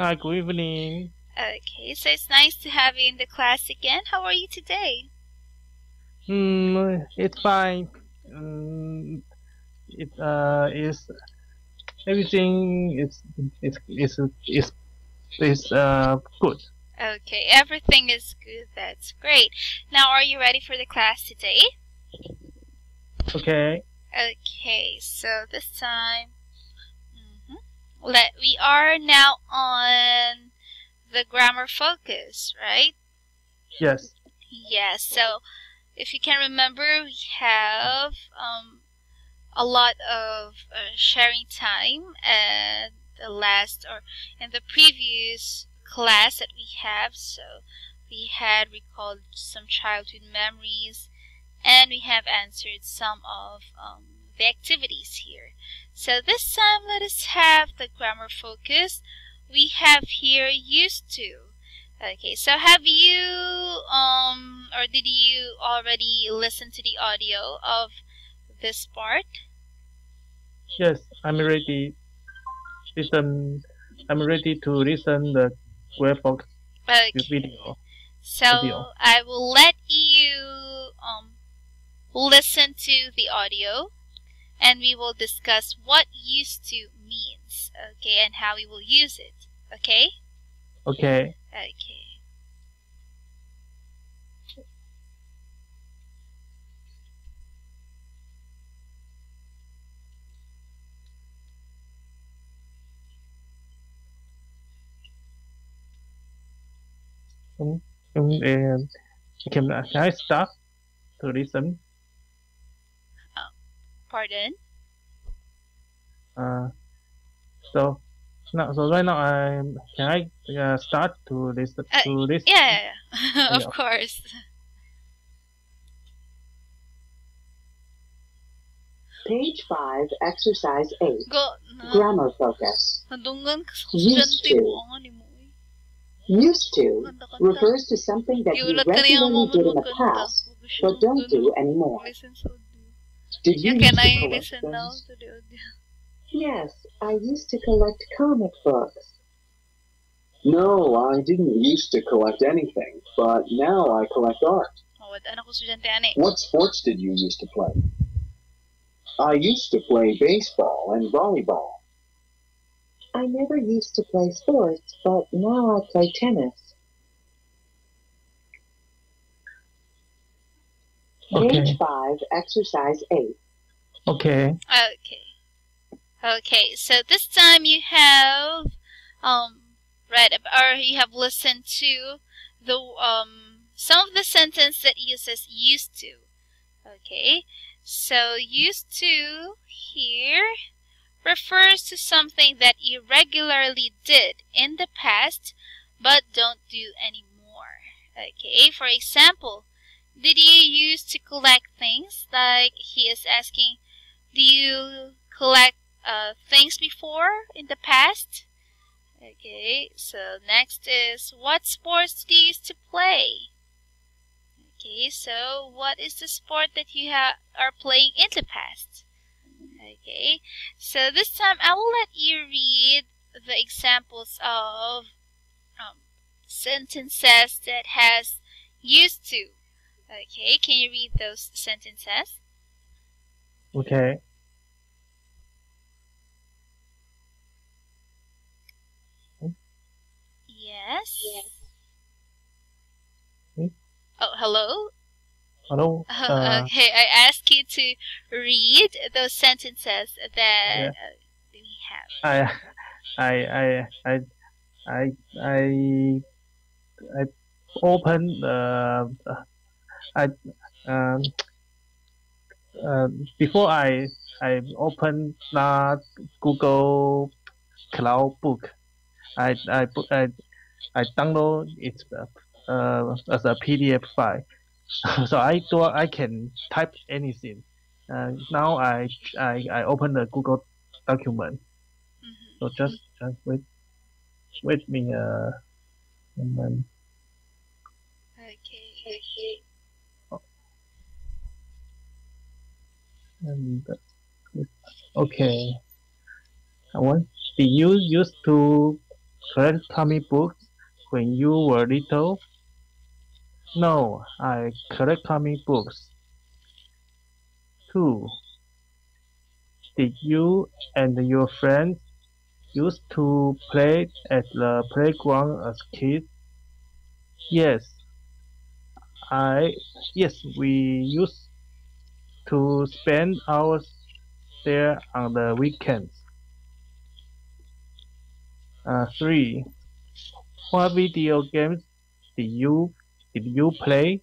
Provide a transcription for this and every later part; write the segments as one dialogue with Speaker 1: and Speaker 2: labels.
Speaker 1: Hi, good evening.
Speaker 2: Okay, so it's nice to have you in the class again. How are you today?
Speaker 1: It's fine. It is everything is good.
Speaker 2: Okay, everything is good. That's great. Now, are you ready for the class today?
Speaker 1: Okay.
Speaker 2: Okay, so this time, we are now on the grammar focus, right?
Speaker 1: Yes.
Speaker 2: Yes. So, if you can remember, we have a lot of sharing time at the last or in the previous class that we have. So we had recalled some childhood memories, and we have answered some of the activities here. So this time, let us have the grammar focus. We have here used to. Okay, so have you or did you already listen to the audio of this part?
Speaker 1: Yes, I'm ready. I'm ready to listen the graph
Speaker 2: Okay.
Speaker 1: video.
Speaker 2: So I will let you listen to the audio, and we will discuss what used to means, okay, and how we will use it, okay?
Speaker 1: Okay.
Speaker 2: Okay.
Speaker 1: Can I start to listen?
Speaker 2: Pardon?
Speaker 1: So right now can I start to listen to this?
Speaker 2: Yeah, of course.
Speaker 3: Page 5, Exercise 8.
Speaker 2: Go.
Speaker 3: Grammar focus.
Speaker 2: Used to.
Speaker 3: Used to refers to something that you regularly did in the past, but don't do anymore. Did you used to collect things? Yes, I used to collect comic books.
Speaker 4: No, I didn't used to collect anything, but now I collect art. What sports did you used to play? I used to play baseball and volleyball.
Speaker 3: I never used to play sports, but now I play tennis.
Speaker 1: Okay.
Speaker 3: Page 5, Exercise 8.
Speaker 1: Okay.
Speaker 2: Okay, so this time you have read or you have listened to the some of the sentence that uses used to. Okay, so used to here refers to something that you regularly did in the past but don't do anymore. Okay, for example, did you used to collect things? Like he is asking, do you collect things before in the past? Okay, so next is, what sports do you used to play? Okay, so what is the sport that you are playing in the past? Okay, so this time I will let you read the examples of sentences that has used to. Okay, can you read those sentences?
Speaker 1: Okay.
Speaker 2: Yes.
Speaker 1: Hmm?
Speaker 2: Oh, hello?
Speaker 1: Hello.
Speaker 2: Okay, I ask you to read those sentences that we have.
Speaker 1: I open before I open Google Cloud Book. I download it as a PDF file, so I can type anything. Now I open the Google document. So just wait me a moment.
Speaker 2: Okay.
Speaker 1: And okay. I want. Do you used to collect comic books when you were little? No, I collect comic books. 2. Did you and your friends used to play at the playground as kids? Yes, we used to spend hours there on the weekends. 3. What video games did you play?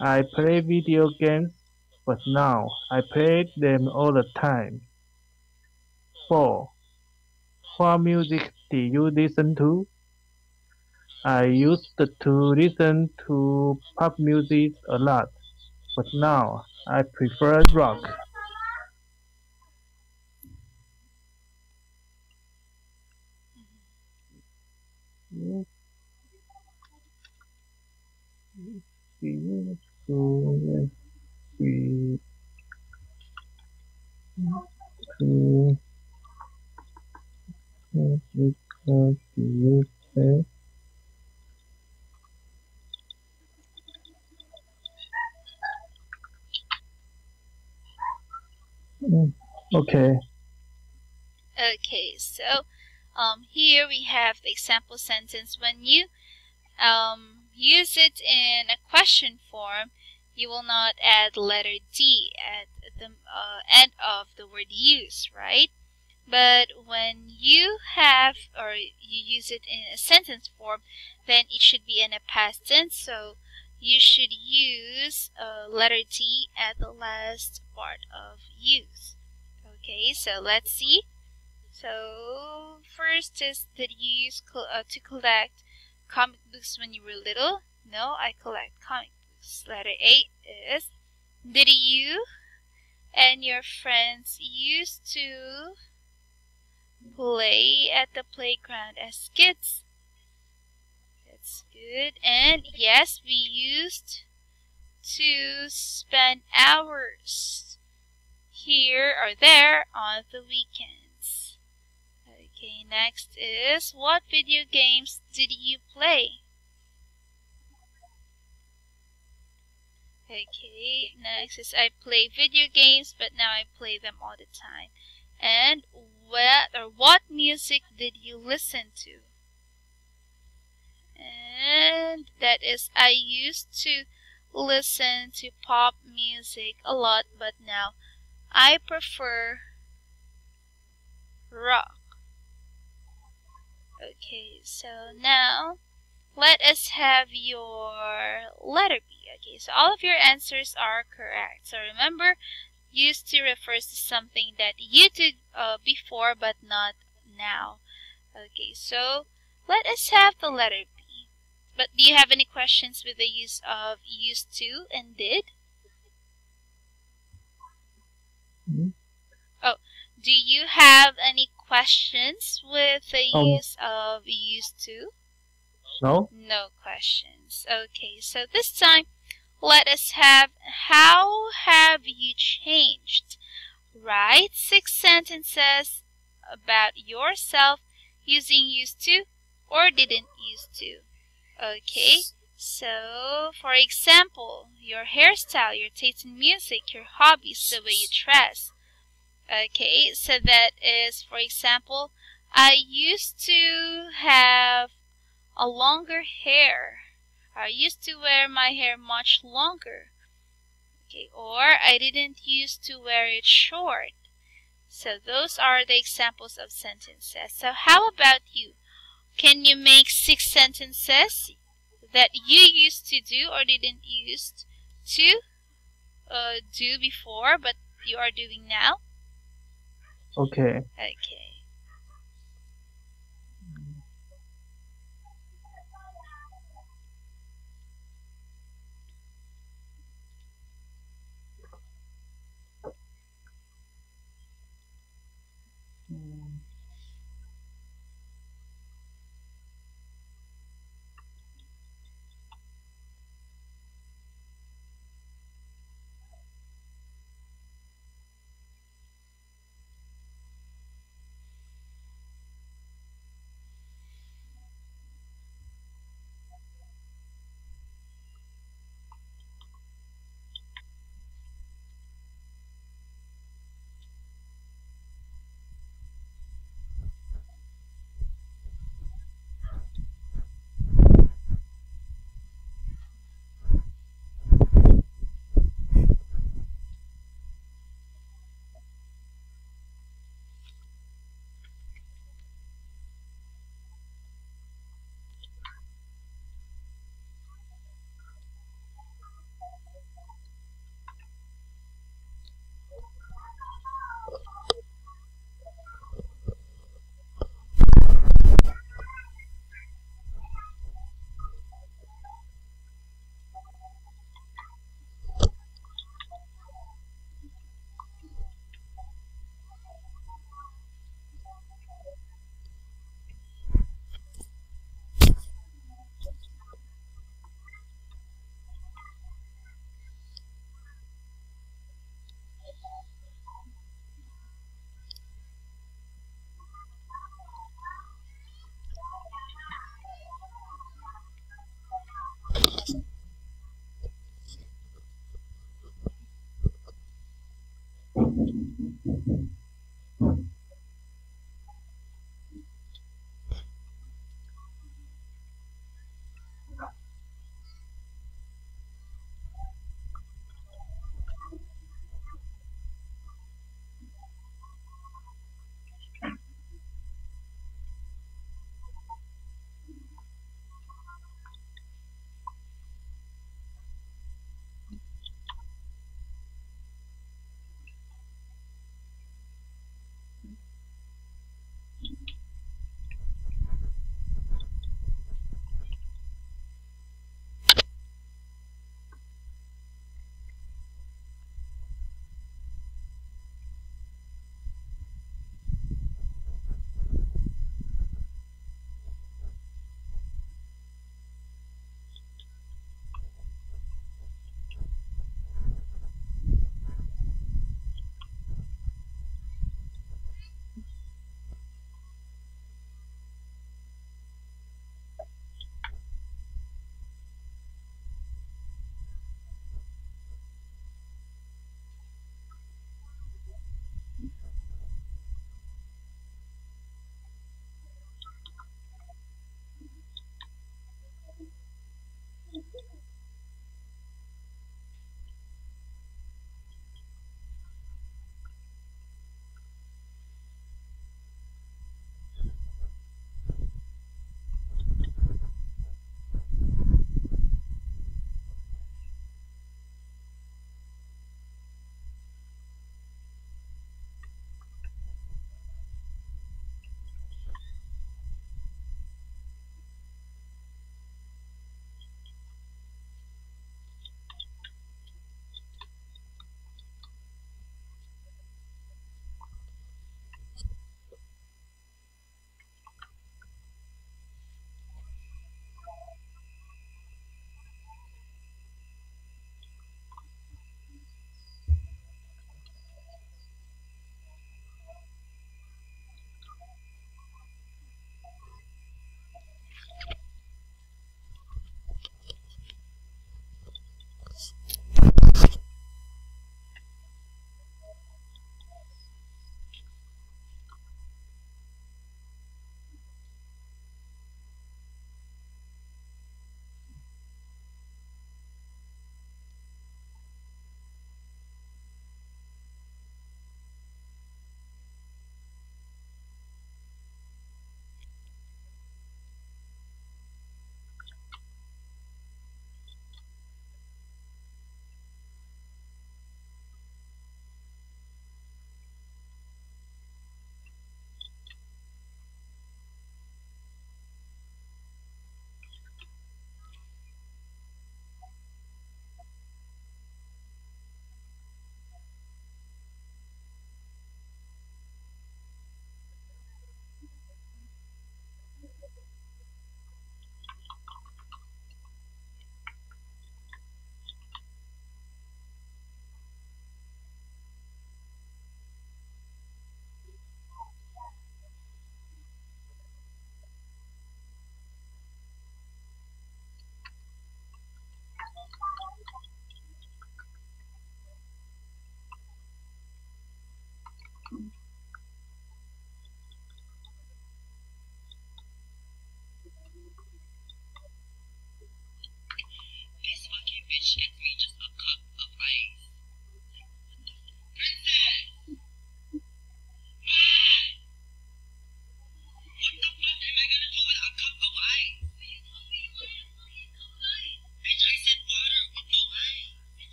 Speaker 1: I play video games, but now I play them all the time. 4. What music did you listen to? I used to listen to pop music a lot, but now I prefer rock. Okay.
Speaker 2: Okay, so here we have the example sentence. When you use it in a question form, you will not add letter D at the end of the word use, right? But when you have or you use it in a sentence form, then it should be in a past tense, so you should use letter D at the last part of use. Okay, so let's see. So first is, did you use to collect comic books when you were little? No, I collect comic books. Letter A is, did you and your friends used to play at the playground as kids? That's good. And yes, we used to spend hours here or there on the weekends. Okay, next is, what video games did you play? Okay, next is, I play video games, but now I play them all the time. And what music did you listen to? And that is, I used to listen to pop music a lot, but now I prefer rock. Okay, so now let us have your letter B. Okay, so all of your answers are correct. So remember, used to refers to something that you did before but not now. Okay, so let us have the letter B. But do you have any questions with the use of used to and did? Oh, do you have any questions with the use of used to?
Speaker 1: No.
Speaker 2: No questions. Okay, so this time let us have, how have you changed? Write 6 sentences about yourself using used to or didn't used to. Okay, so for example, your hairstyle, your taste in music, your hobbies, the way you dress. Okay, so that is, for example, I used to have a longer hair. I used to wear my hair much longer. Okay, or I didn't used to wear it short. So those are the examples of sentences. So how about you? Can you make 6 sentences that you used to do or didn't used to do before but you are doing now?
Speaker 1: Okay.
Speaker 2: Okay.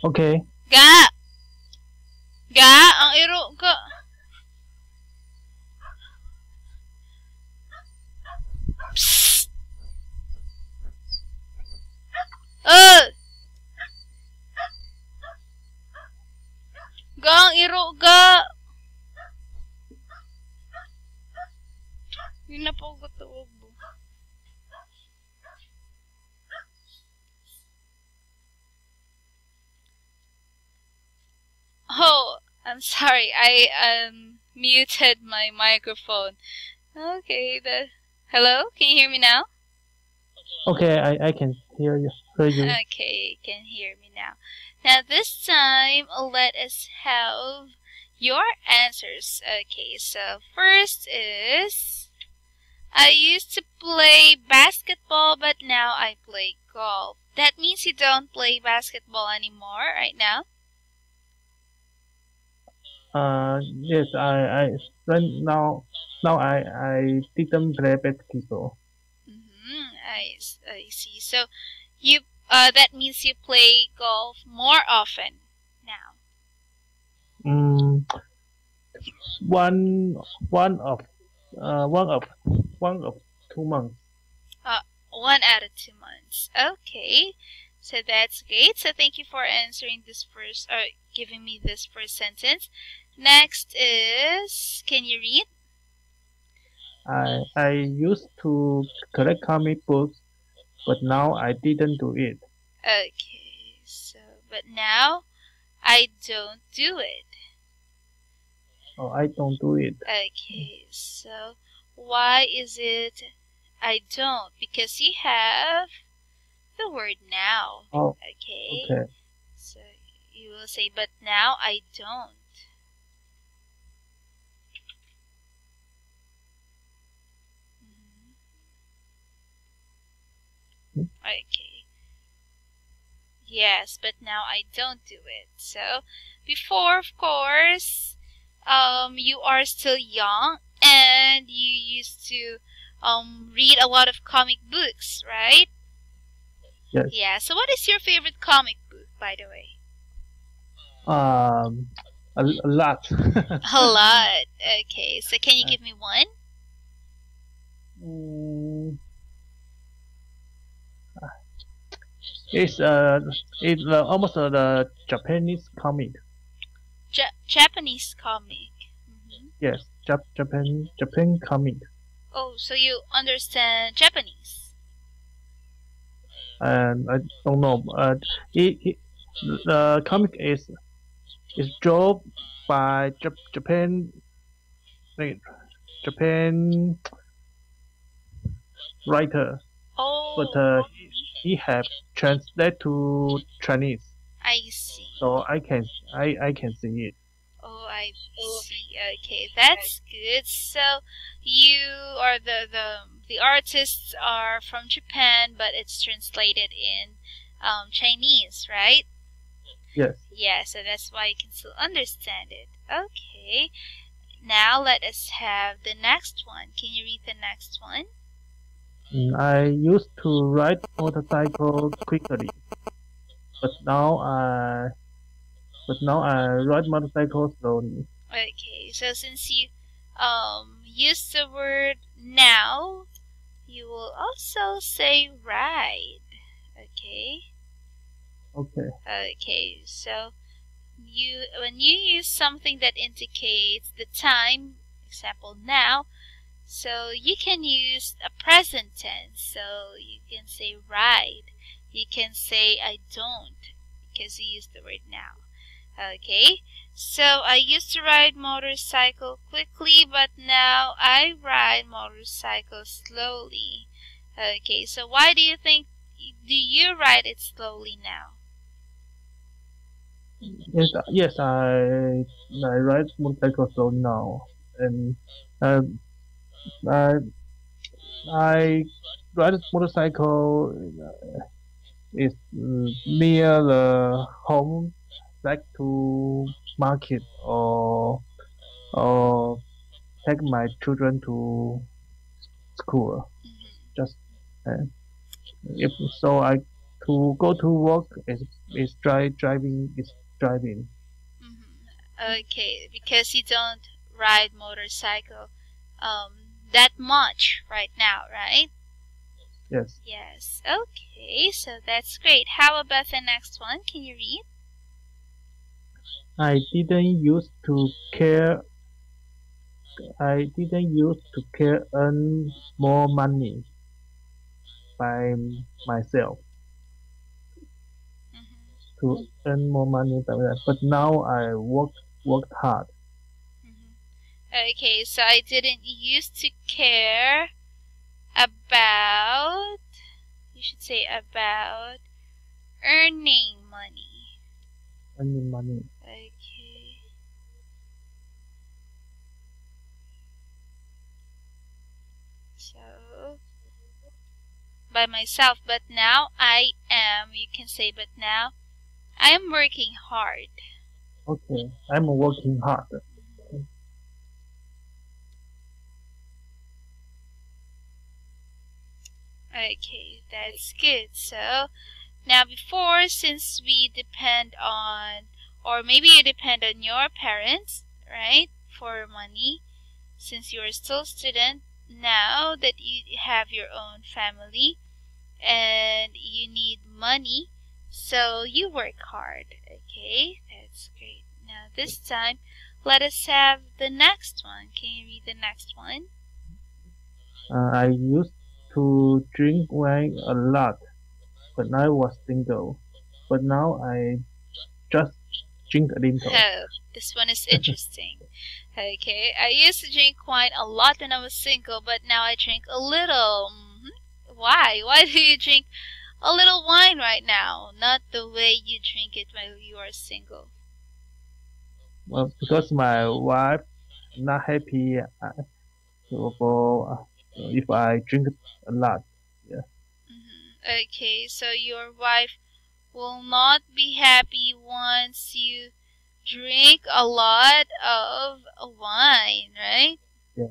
Speaker 1: Okay.
Speaker 2: Ga. Ga, ang iro ga. Psst. Ga, ang iro ga. Yun na po ko tuwag. Oh, I'm sorry. I muted my microphone. Okay, hello? Can you hear me now?
Speaker 1: Okay, I can hear you.
Speaker 2: Okay, you can hear me now. Now this time, let us have your answers. Okay, so first is, I used to play basketball, but now I play golf. That means you don't play basketball anymore right now?
Speaker 1: Yes, I right now I didn't play basketball.
Speaker 2: I see. So you that means you play golf more often now.
Speaker 1: One of 2 months.
Speaker 2: 1 out of 2 months. Okay. So that's great. So thank you for answering this first, or giving me this first sentence. Next is, can you read?
Speaker 1: I used to collect comic books, but now I didn't do it.
Speaker 2: Okay, so, but now I don't do it.
Speaker 1: Oh, I don't do it.
Speaker 2: Okay, so why is it I don't? Because you have the word now.
Speaker 1: Oh,
Speaker 2: okay. So you will say, but now I don't. Okay. Yes, but now I don't do it. So before, of course, you are still young and you used to read a lot of comic books, right?
Speaker 1: Yes.
Speaker 2: Yeah. So what is your favorite comic book, by the way?
Speaker 1: A lot.
Speaker 2: A lot. Okay. So can you give me one?
Speaker 1: It's almost the Japanese comic.
Speaker 2: Japanese comic.
Speaker 1: Yes, Japan comic.
Speaker 2: Oh, so you understand Japanese?
Speaker 1: I don't know. The comic is drawn by Japan writer.
Speaker 2: Oh.
Speaker 1: But he have translated to Chinese.
Speaker 2: I see.
Speaker 1: So I can see it.
Speaker 2: Oh, I see. Okay, that's good. So you are the artists are from Japan, but it's translated in Chinese, right?
Speaker 1: Yes.
Speaker 2: Yeah, so that's why you can still understand it. Okay. Now let us have the next one. Can you read the next one?
Speaker 1: I used to ride motorcycle quickly, but now I ride motorcycle slowly.
Speaker 2: Okay, so since you use the word now, you will also say ride. Okay.
Speaker 1: Okay.
Speaker 2: Okay, so when you use something that indicates the time, example now, so you can use a present tense. So you can say ride. You can say I don't, because you use the word now. Okay, so I used to ride motorcycle quickly, but now I ride motorcycle slowly. Okay, so why do you think, do you ride it slowly now?
Speaker 1: Yes, I ride motorcycle slowly now, and I ride motorcycle is near the home, like to market or take my children to school. Just if so, I to go to work is driving.
Speaker 2: Okay, because you don't ride motorcycle that much right now, right?
Speaker 1: Yes.
Speaker 2: Yes. Okay, so that's great. How about the next one? Can you read?
Speaker 1: I didn't used to care. I didn't used to care earn more money by myself. To earn more money by myself. But now I worked hard.
Speaker 2: Okay, so I didn't used to care about, you should say about earning money.
Speaker 1: Earning money.
Speaker 2: Okay. So, by myself, but now I am, you can say, but now I am working hard.
Speaker 1: Okay, I'm working hard.
Speaker 2: Okay, that's good. So, now before, since we depend on, or maybe you depend on your parents, right, for money, since you're still a student, now that you have your own family and you need money, so you work hard. Okay, that's great. Now this time, let us have the next one. Can you read the next one?
Speaker 1: I used to drink wine a lot when I was single, but now I just drink a little.
Speaker 2: Oh, this one is interesting. Okay, I used to drink wine a lot when I was single, but now I drink a little. Why? Why do you drink a little wine right now? Not the way you drink it when you are single.
Speaker 1: Well, because my wife not happy if I drink a lot. Yeah.
Speaker 2: Okay, so your wife will not be happy once you drink a lot of wine, right?
Speaker 1: Yeah.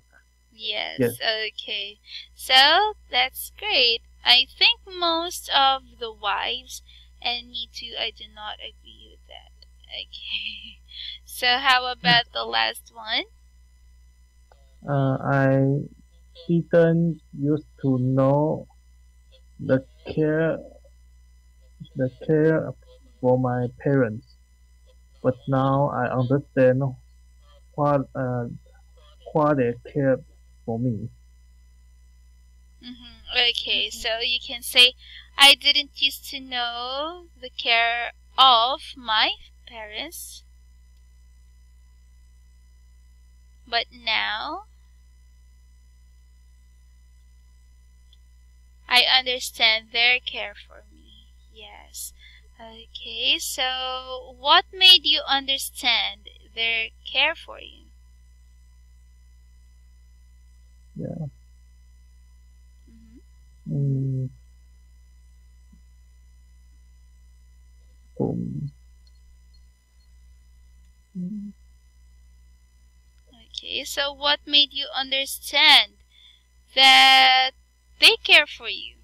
Speaker 2: Yes. Okay. So that's great. I think most of the wives, and me too, I do not agree with that. Okay. So how about the last one?
Speaker 1: I didn't used to know the care for my parents, but now I understand what they care for me.
Speaker 2: Okay, so you can say, I didn't used to know the care of my parents, but now I understand their care for me. Yes. Okay, so what made you understand their care for you?
Speaker 1: Yeah.
Speaker 2: Okay, so what made you understand that they care for you?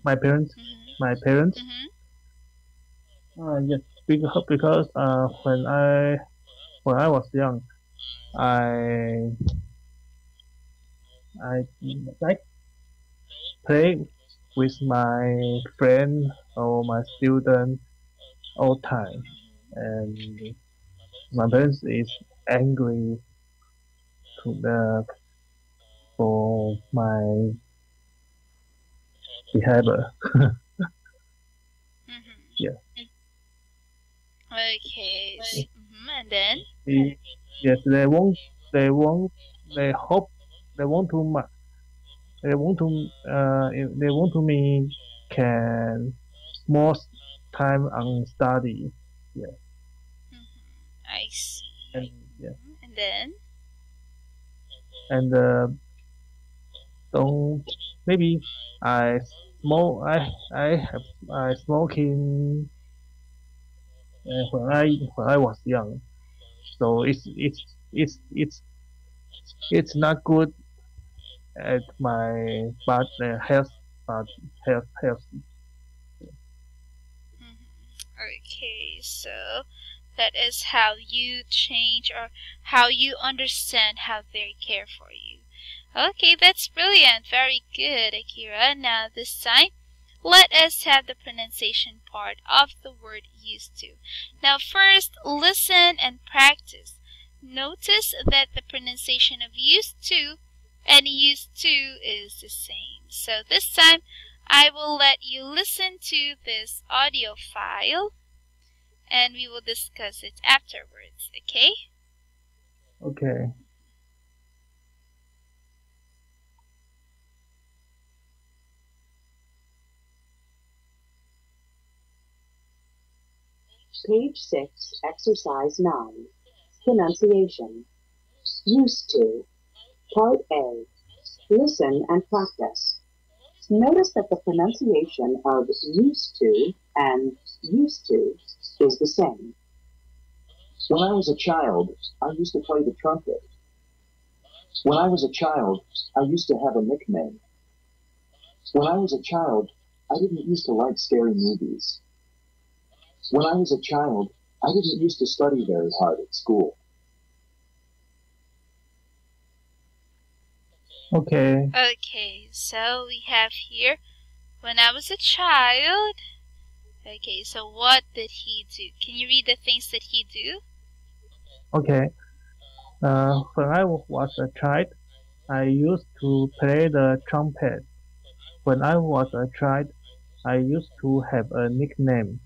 Speaker 1: My parents. My parents. Yes, because when I was young, I like play with my friend or my student all time, and my parents is angry for my behavior. Yeah.
Speaker 2: Okay. And then?
Speaker 1: Yes, they want to me can more time on study. Yeah.
Speaker 2: I see.
Speaker 1: And yeah.
Speaker 2: And then?
Speaker 1: And don't maybe I smoking when I was young, so it's not good at my health body, healthy.
Speaker 2: Okay, so that is how you change or how you understand how they care for you. Okay, that's brilliant. Very good, Akira. Now this time, let us have the pronunciation part of the word used to. Now first, listen and practice. Notice that the pronunciation of used to and used to is the same. So this time, I will let you listen to this audio file and we will discuss it afterwards, okay?
Speaker 1: Okay.
Speaker 3: Page 6, Exercise 9. Pronunciation. Used to. Part A. Listen and practice. Notice that the pronunciation of used to and used to is the same.
Speaker 4: When I was a child, I used to play the trumpet. When I was a child, I used to have a nickname. When I was a child, I didn't used to like scary movies. When I was a child, I didn't used to study very hard at school.
Speaker 1: Okay.
Speaker 2: Okay, so we have here, when I was a child. Okay, so what did he do? Can you read the things that he do?
Speaker 1: Okay. When I was a child, I used to play the trumpet. When I was a child, I used to have a nickname.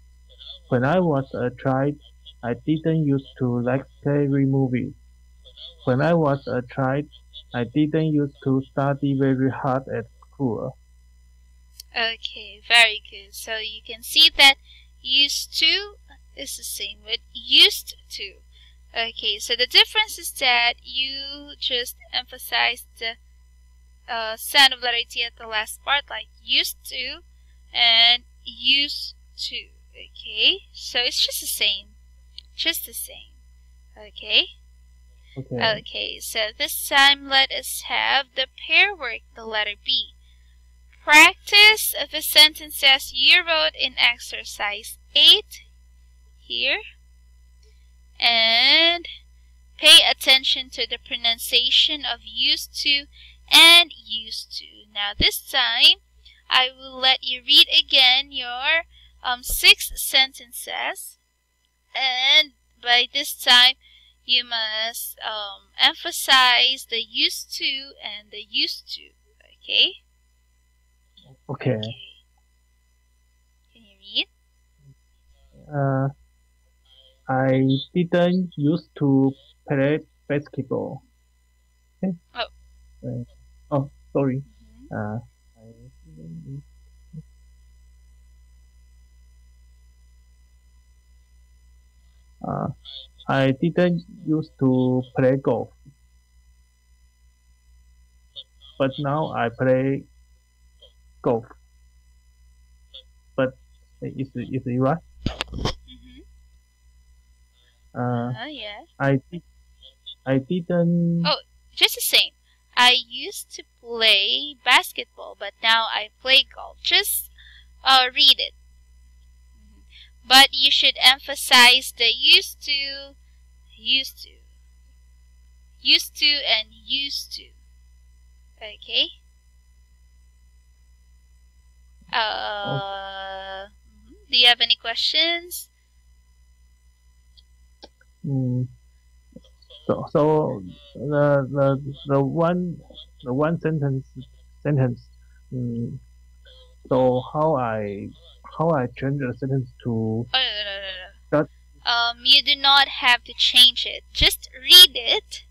Speaker 1: When I was a child, I didn't used to like scary movies. When I was a child, I didn't used to study very hard at school.
Speaker 2: Okay, very good. So you can see that used to is the same with used to. Okay, so the difference is that you just emphasize the sound of letter T at the last part, like used to and used to. Okay, so it's just the same. Just the same. Okay? Okay, so this time let us have the pair work, the letter B. Practice the sentences you wrote in exercise 8 here. And pay attention to the pronunciation of used to and used to. Now this time, I will let you read again your 6 sentences. And by this time, you must emphasize the used to and the used to. Okay?
Speaker 1: Okay.
Speaker 2: Can you
Speaker 1: read? I didn't used to play basketball. Okay. Oh, sorry. I didn't used to play golf, but now I play golf. But is it right?
Speaker 2: Yeah.
Speaker 1: I didn't.
Speaker 2: Oh, just the same. I used to play basketball, but now I play golf. Just read it. But you should emphasize the used to, used to, used to, and used to. Okay? Do you have any questions?
Speaker 1: So the one sentence. So how I change the sentence to?
Speaker 2: No. You do not have to change it. Just read it.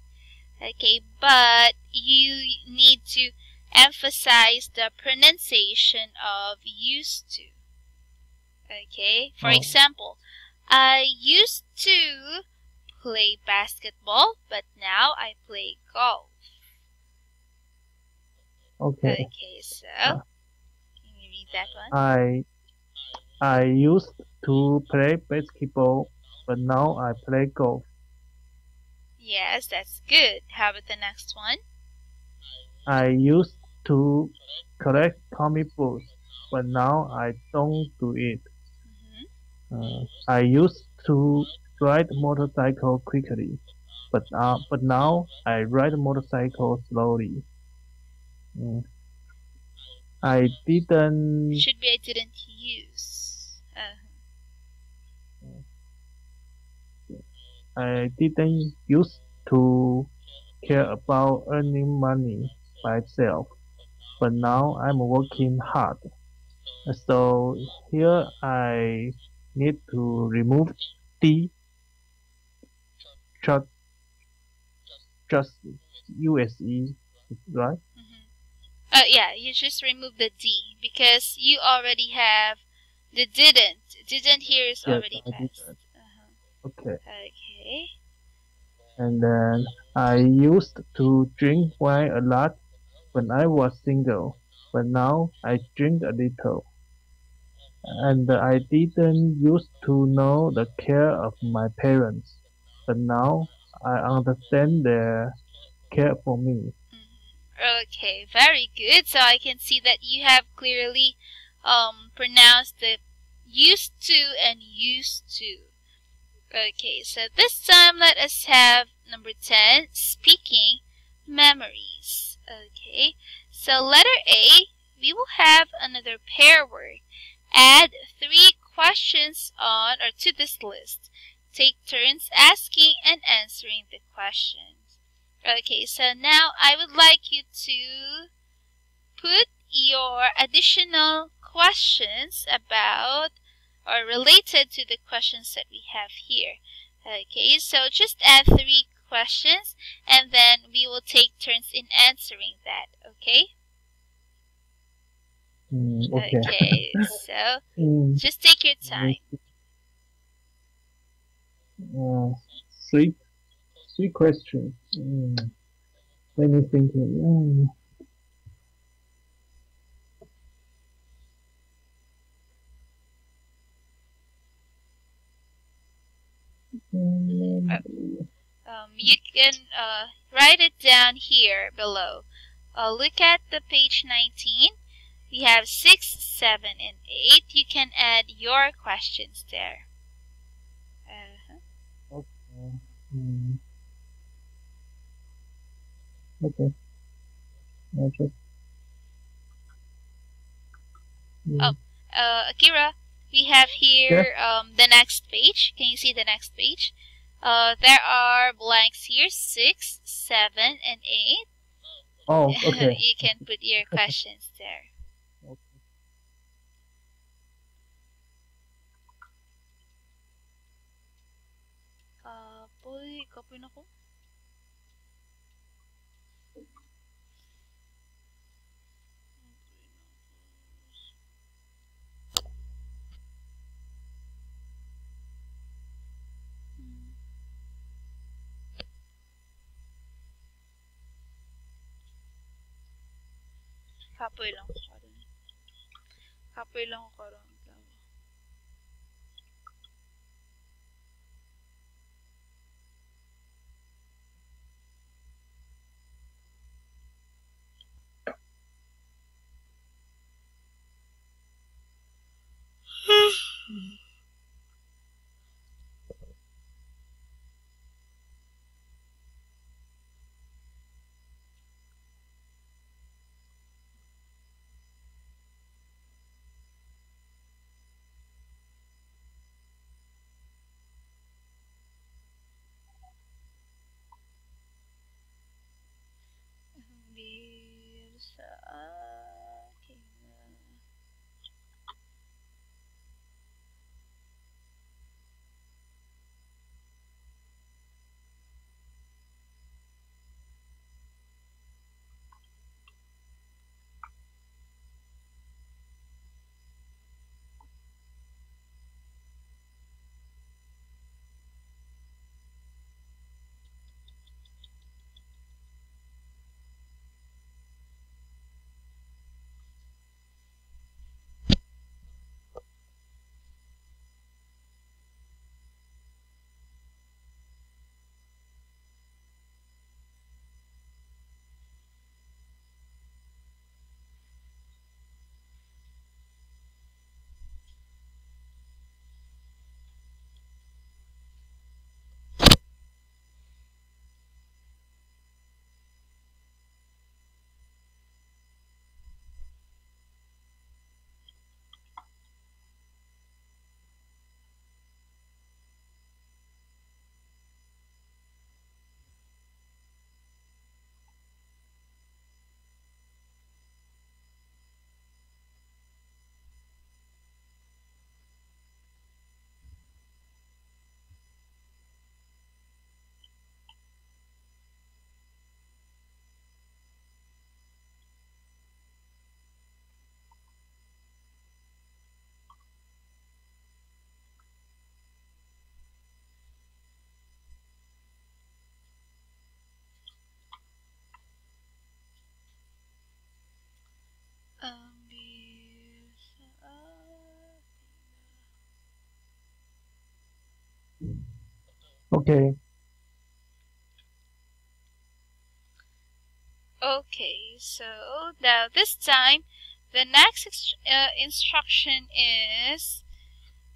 Speaker 2: Okay, but you need to emphasize the pronunciation of used to. Okay, for example, I used to play basketball, but now I play golf.
Speaker 1: Okay.
Speaker 2: Okay, so can you read that one?
Speaker 1: I used to play basketball, but now I play golf.
Speaker 2: Yes, that's good. How about the next one?
Speaker 1: I used to collect comic books, but now I don't do it. I used to ride motorcycle quickly, but now I ride motorcycle slowly. I didn't.
Speaker 2: Should be I didn't use.
Speaker 1: I didn't used to care about earning money myself, but now I'm working hard. So here I need to remove D just USE, right?
Speaker 2: Yeah, you just remove the D because you already have the didn't. Didn't here is already passed.
Speaker 1: Okay.
Speaker 2: Okay.
Speaker 1: And then I used to drink wine a lot when I was single, but now I drink a little. And I didn't used to know the care of my parents, but now I understand their care for me.
Speaker 2: Okay, very good. So I can see that you have clearly pronounced the used to and used to. Okay, so this time let us have number 10, speaking memories. Okay, so letter A, we will have another pair word. Add 3 questions on or to this list. Take turns asking and answering the questions. Okay, so now I would like you to put your additional questions about or related to the questions that we have here. Okay, so just add 3 questions and then we will take turns in answering that, okay? Okay, so just take your time.
Speaker 1: 3 questions. Let me think.
Speaker 2: You can write it down here below. Look at the page 19. We have 6, 7, and 8. You can add your questions there.
Speaker 1: Okay.
Speaker 2: Akira, we have here the next page. Can you see the next page? There are blanks here, 6, 7, and 8.
Speaker 1: Oh, okay.
Speaker 2: You can put your questions there. Kapoy na ko. Kapoy lang ko karon. Kapoy lang ko karon.
Speaker 1: Okay.
Speaker 2: Okay, so now this time, the next instruction is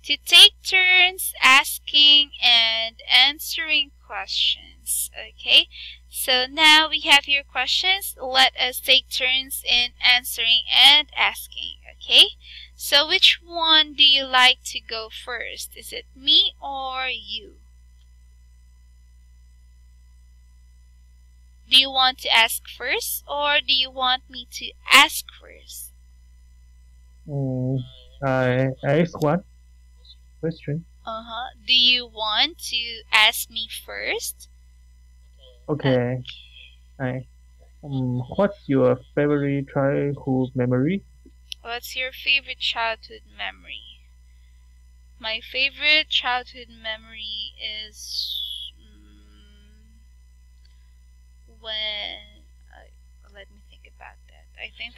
Speaker 2: to take turns asking and answering questions. Okay, so now we have your questions. Let us take turns in answering and asking. Okay, so which one do you like to go first? Is it me or you? Do you want to ask first or do you want me to ask first?
Speaker 1: I ask one question.
Speaker 2: Do you want to ask me first?
Speaker 1: Okay. What's your favorite childhood memory?
Speaker 2: What's your favorite childhood memory? My favorite childhood memory is when let me think about that. I think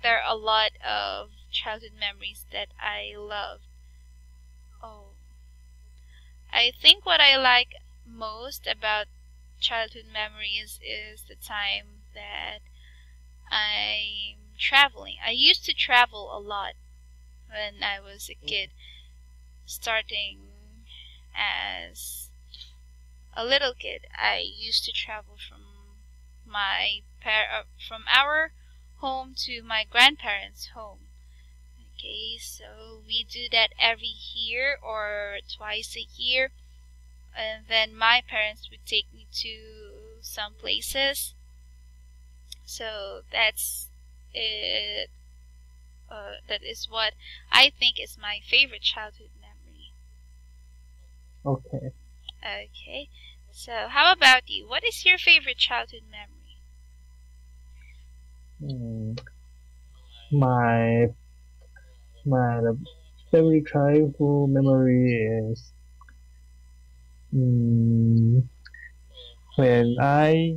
Speaker 2: there are a lot of childhood memories that I love. Oh, I think what I like most about childhood memories is the time that I'm traveling. I used to travel a lot when I was a kid, starting as a little kid. I used to travel from from our home to my grandparents' home. Okay, so we do that every year or twice a year, and then my parents would take me to some places. So that's it. That is what I think is my favorite childhood memory.
Speaker 1: Okay.
Speaker 2: Okay. So how about you? What is your favorite childhood memory?
Speaker 1: My favorite childhood memory is when I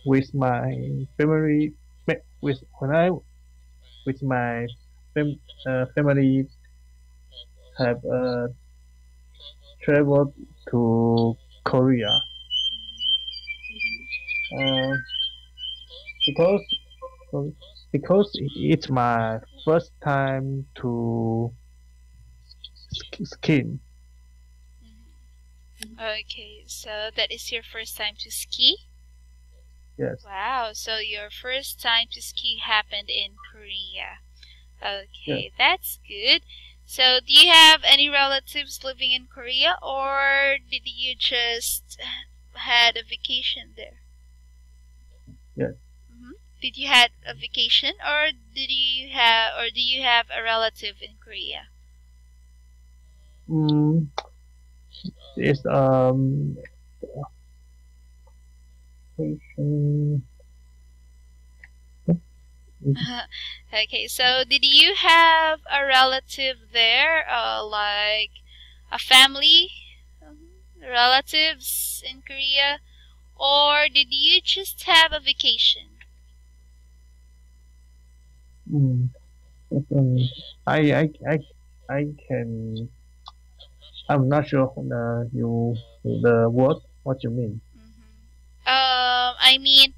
Speaker 1: with my family with my family have traveled to Korea. Because it's my first time to ski.
Speaker 2: Okay, so that is your first time to ski?
Speaker 1: Yes.
Speaker 2: Wow, so your first time to ski happened in Korea. Okay,
Speaker 1: yes.
Speaker 2: That's good. So do you have any relatives living in Korea, or did you just had a vacation there?
Speaker 1: Yes.
Speaker 2: Did you had a vacation, or do you have a relative in Korea?
Speaker 1: It's
Speaker 2: Okay, so did you have a relative there, like a family, relatives in Korea, or did you just have a vacation?
Speaker 1: I can. I'm not sure what you mean.
Speaker 2: I mean,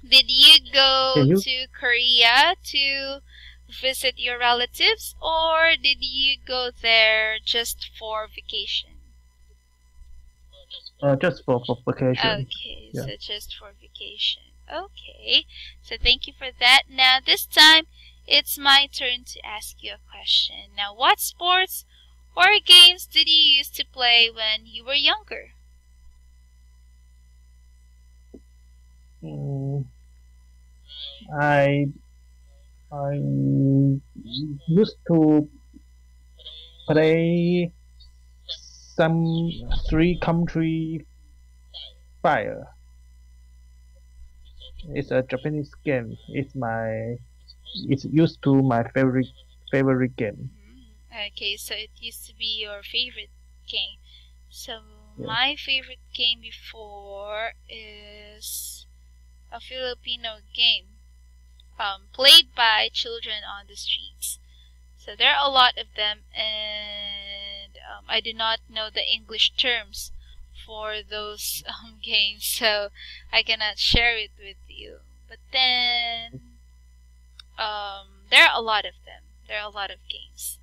Speaker 2: did you go to Korea to visit your relatives, or did you go there just for vacation?
Speaker 1: Just for vacation.
Speaker 2: Okay, yeah. So just for vacation. Okay, so thank you for that. Now this time, it's my turn to ask you a question. Now, what sports or games did you used to play when you were younger?
Speaker 1: I used to play some 3-country fire. It's a Japanese game. It's used to my favorite game.
Speaker 2: Okay, so it used to be your favorite game. So my favorite game before is a Filipino game played by children on the streets. So there are a lot of them, and I do not know the English terms for those games, so I cannot share it with you. But then there are a lot of them. There are a lot of games.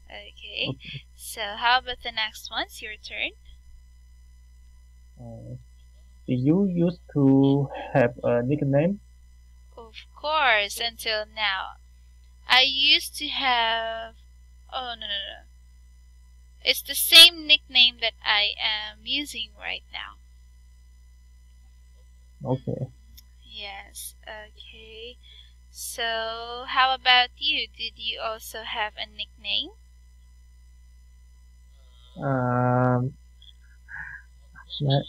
Speaker 2: Okay, so how about the next one? It's your turn.
Speaker 1: Do you used to have a nickname?
Speaker 2: Of course, until now. I used to have... Oh, no. It's the same nickname that I am using right now.
Speaker 1: Okay.
Speaker 2: Yes, okay. So, how about you? Did you also have a nickname?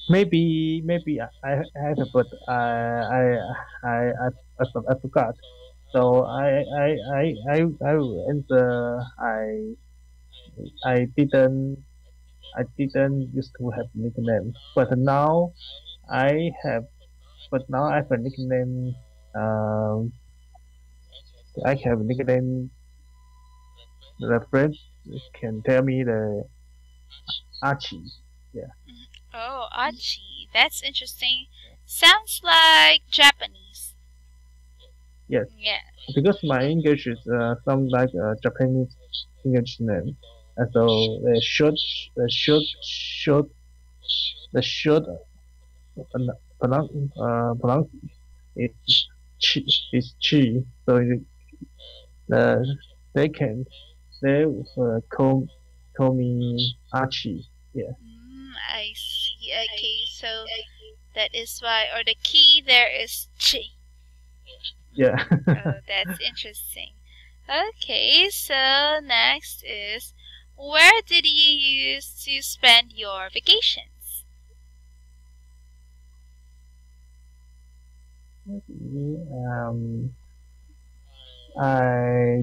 Speaker 1: Maybe I have, but I forgot. So I answer I didn't used to have nickname, but now I have a nickname. I have a nickname. The friends can tell me the Archie. Yeah.
Speaker 2: Oh, Archie. That's interesting. Sounds like Japanese.
Speaker 1: Yes.
Speaker 2: Yeah.
Speaker 1: Because my English is some like Japanese English name, and so the short pronounce is chi. So they call me Archie. Yeah.
Speaker 2: I see. Okay, so that is why, or the key there is chi.
Speaker 1: Yeah.
Speaker 2: Oh, that's interesting. Okay, so next is, where did you used to spend your vacations?
Speaker 1: I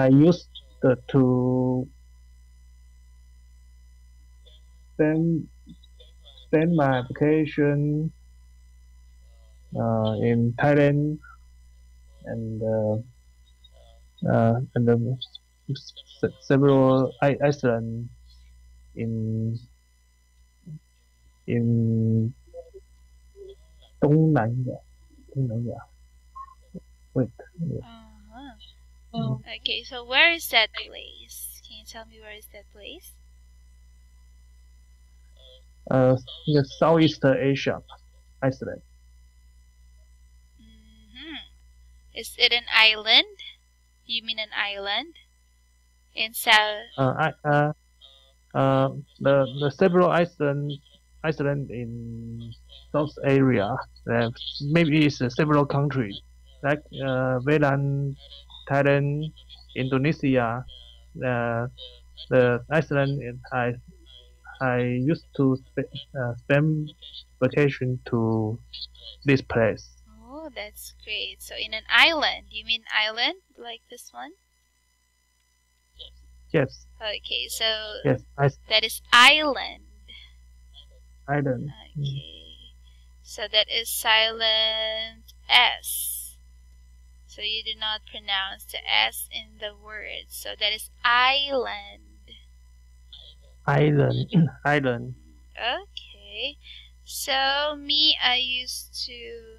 Speaker 1: used to spend my vacation in Thailand and several islands in Đông Nam亚. Wait.
Speaker 2: Okay, so where is that place? Can you tell me where is that place?
Speaker 1: The Southeast Asia, Iceland.
Speaker 2: Is it an island? You mean an island in South?
Speaker 1: The several island in South area. Maybe it's several countries like Vietnam, Thailand, Indonesia. The Iceland I used to spend vacation to this place.
Speaker 2: Oh, that's great. So in an island, you mean island like this one?
Speaker 1: Yes.
Speaker 2: Okay, so
Speaker 1: yes,
Speaker 2: that is island.
Speaker 1: Island.
Speaker 2: Okay. So that is silent S. So you do not pronounce the S in the word. So that is island.
Speaker 1: Island.
Speaker 2: Okay. So me, I used to...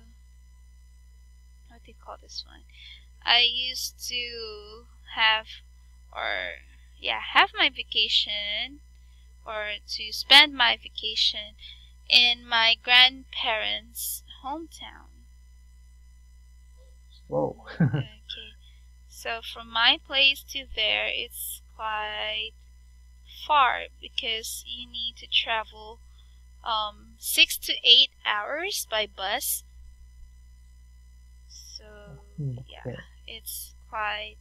Speaker 2: What do you call this one? I used to have my vacation, or to spend my vacation in my grandparents' hometown.
Speaker 1: Whoa.
Speaker 2: Okay. So from my place to there, it's quite far because you need to travel 6 to 8 hours by bus. So yeah, it's quite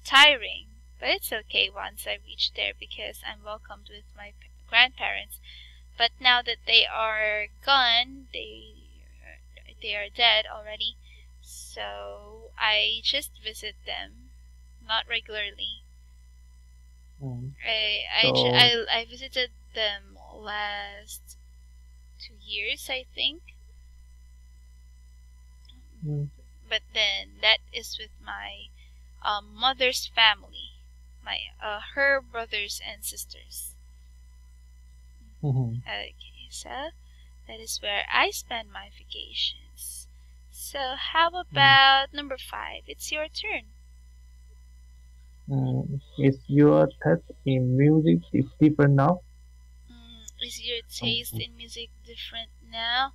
Speaker 2: tiring, but it's okay once I reach there because I'm welcomed with my grandparents. But now that they are gone, they are dead already, so I just visit them, not regularly. I visited them last 2 years, I think. but then that is with my mother's family, her brothers and sisters. Okay, so that is where I spend my vacations. So how about number 5? It's your turn.
Speaker 1: Is your taste in music different now?
Speaker 2: Is your taste in music different now?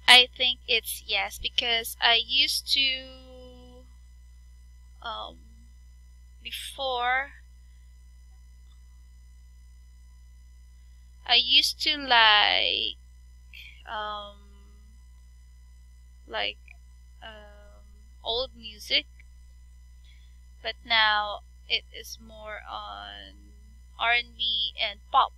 Speaker 2: I think it's yes, because I used to before I used to like old music, but now it is more on R&B and pop.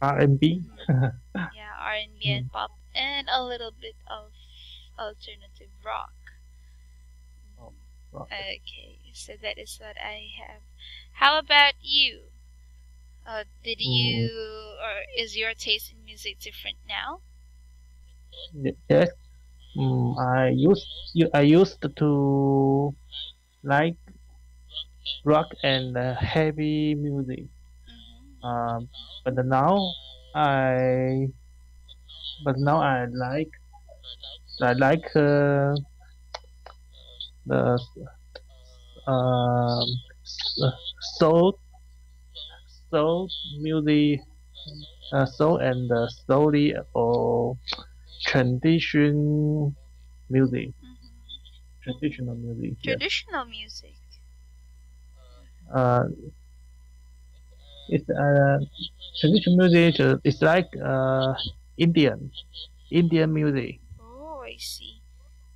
Speaker 1: R&B?
Speaker 2: Yeah, R&B and pop, and a little bit of alternative rock. Okay, so that is what I have. How about you? Did you, or is your taste in music different now?
Speaker 1: Yes. I used to like rock and heavy music. But now I like the soul music, soul and slowly or traditional music. Traditional music.
Speaker 2: Traditional music.
Speaker 1: It's traditional music. It's like Indian music.
Speaker 2: Oh, I see.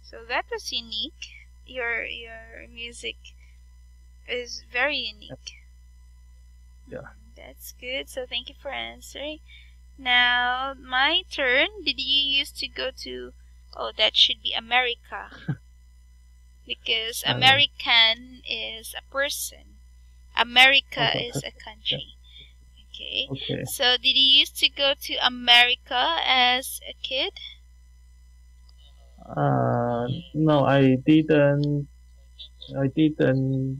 Speaker 2: So that was unique. Your music is very unique.
Speaker 1: Yeah.
Speaker 2: That's good. So thank you for answering. Now my turn. Did you used to go to? Oh, that should be America. Because American is a person. America is a country. Okay. So did you used to go to America as a kid?
Speaker 1: No, I didn't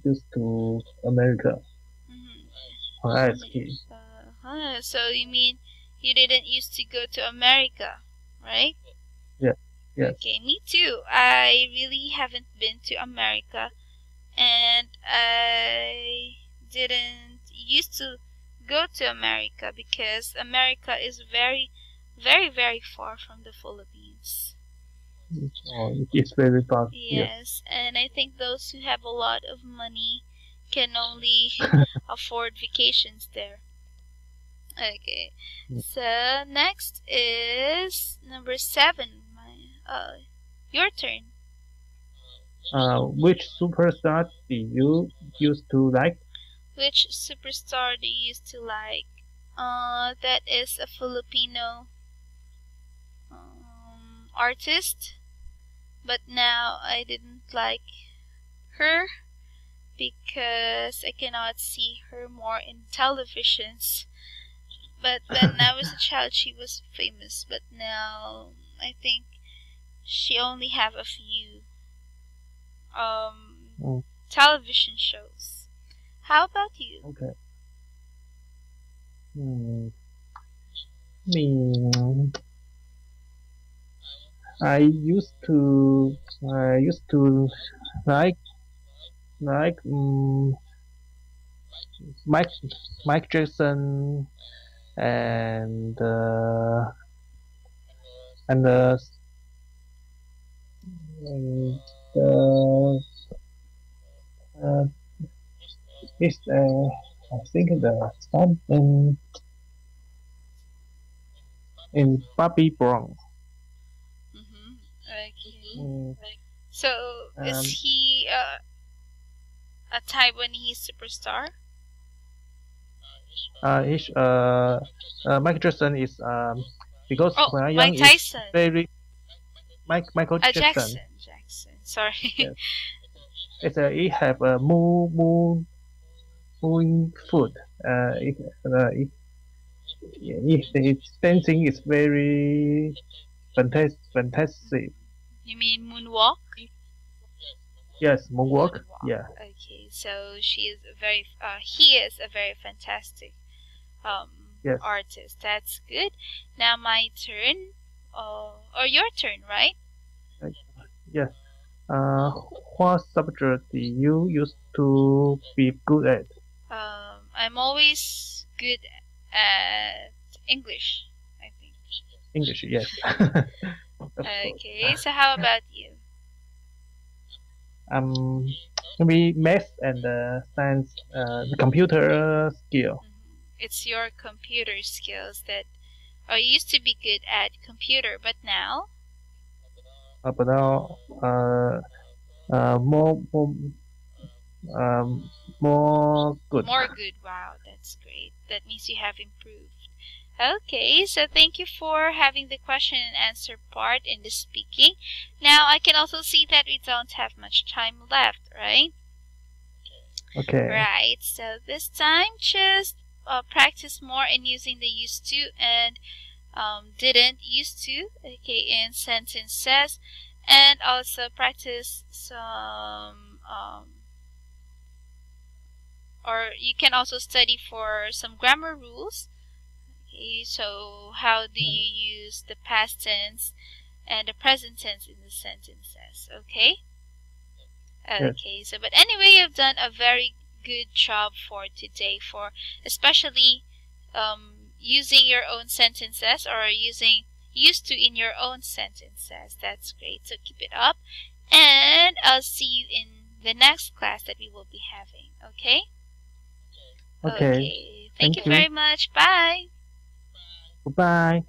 Speaker 1: used to America. As a kid.
Speaker 2: So you mean you didn't used to go to America, right?
Speaker 1: Yeah. Yes.
Speaker 2: Okay, me too. I really haven't been to America, and I didn't used to go to America because America is very, very, very far from the Philippines.
Speaker 1: It's very far.
Speaker 2: Yes, and I think those who have a lot of money can only afford vacations there. Okay, so next is number 7. Your turn.
Speaker 1: Which superstar do you used to like?
Speaker 2: Which superstar do you used to like? That is a Filipino artist, but now I didn't like her because I cannot see her more in televisions. But when I was a child, she was famous, but now I think she only have a few television shows. How about you?
Speaker 1: Okay. I used to like Mike Jackson and it's I think the song in Bobby Brown.
Speaker 2: Okay. So is he a Taiwanese superstar?
Speaker 1: Michael Jackson is because when I young
Speaker 2: Mike Tyson.
Speaker 1: Is very Michael Jackson.
Speaker 2: Jackson. Sorry.
Speaker 1: Yes. It have a moving foot. Its dancing is very fantastic.
Speaker 2: You mean moonwalk?
Speaker 1: Yes, moonwalk. Yeah.
Speaker 2: Okay, so he is a very fantastic
Speaker 1: Yes.
Speaker 2: artist. That's good. Now my turn, or your turn, right?
Speaker 1: Yes. What subject do you used to be good at?
Speaker 2: I'm always good at English, I think.
Speaker 1: English, yes.
Speaker 2: Okay, so how about you?
Speaker 1: Maybe math and science, the computer skill.
Speaker 2: It's your computer skills that I used to be good at computer, but now?
Speaker 1: But now, more good.
Speaker 2: More good. Wow, that's great. That means you have improved. Okay, so thank you for having the question and answer part in the speaking. Now I can also see that we don't have much time left, right?
Speaker 1: Okay.
Speaker 2: Right, so this time just practice more in using the used to and didn't used to, okay, in sentences, and also practice some or you can also study for some grammar rules. Okay, so how do you use the past tense and the present tense in the sentences? Okay. Okay. So, but anyway, you've done a very good job for today, for especially using your own sentences or using used to in your own sentences. That's great. So keep it up, and I'll see you in the next class that we will be having. Okay.
Speaker 1: Okay.
Speaker 2: Thank you very much. Bye.
Speaker 1: Goodbye.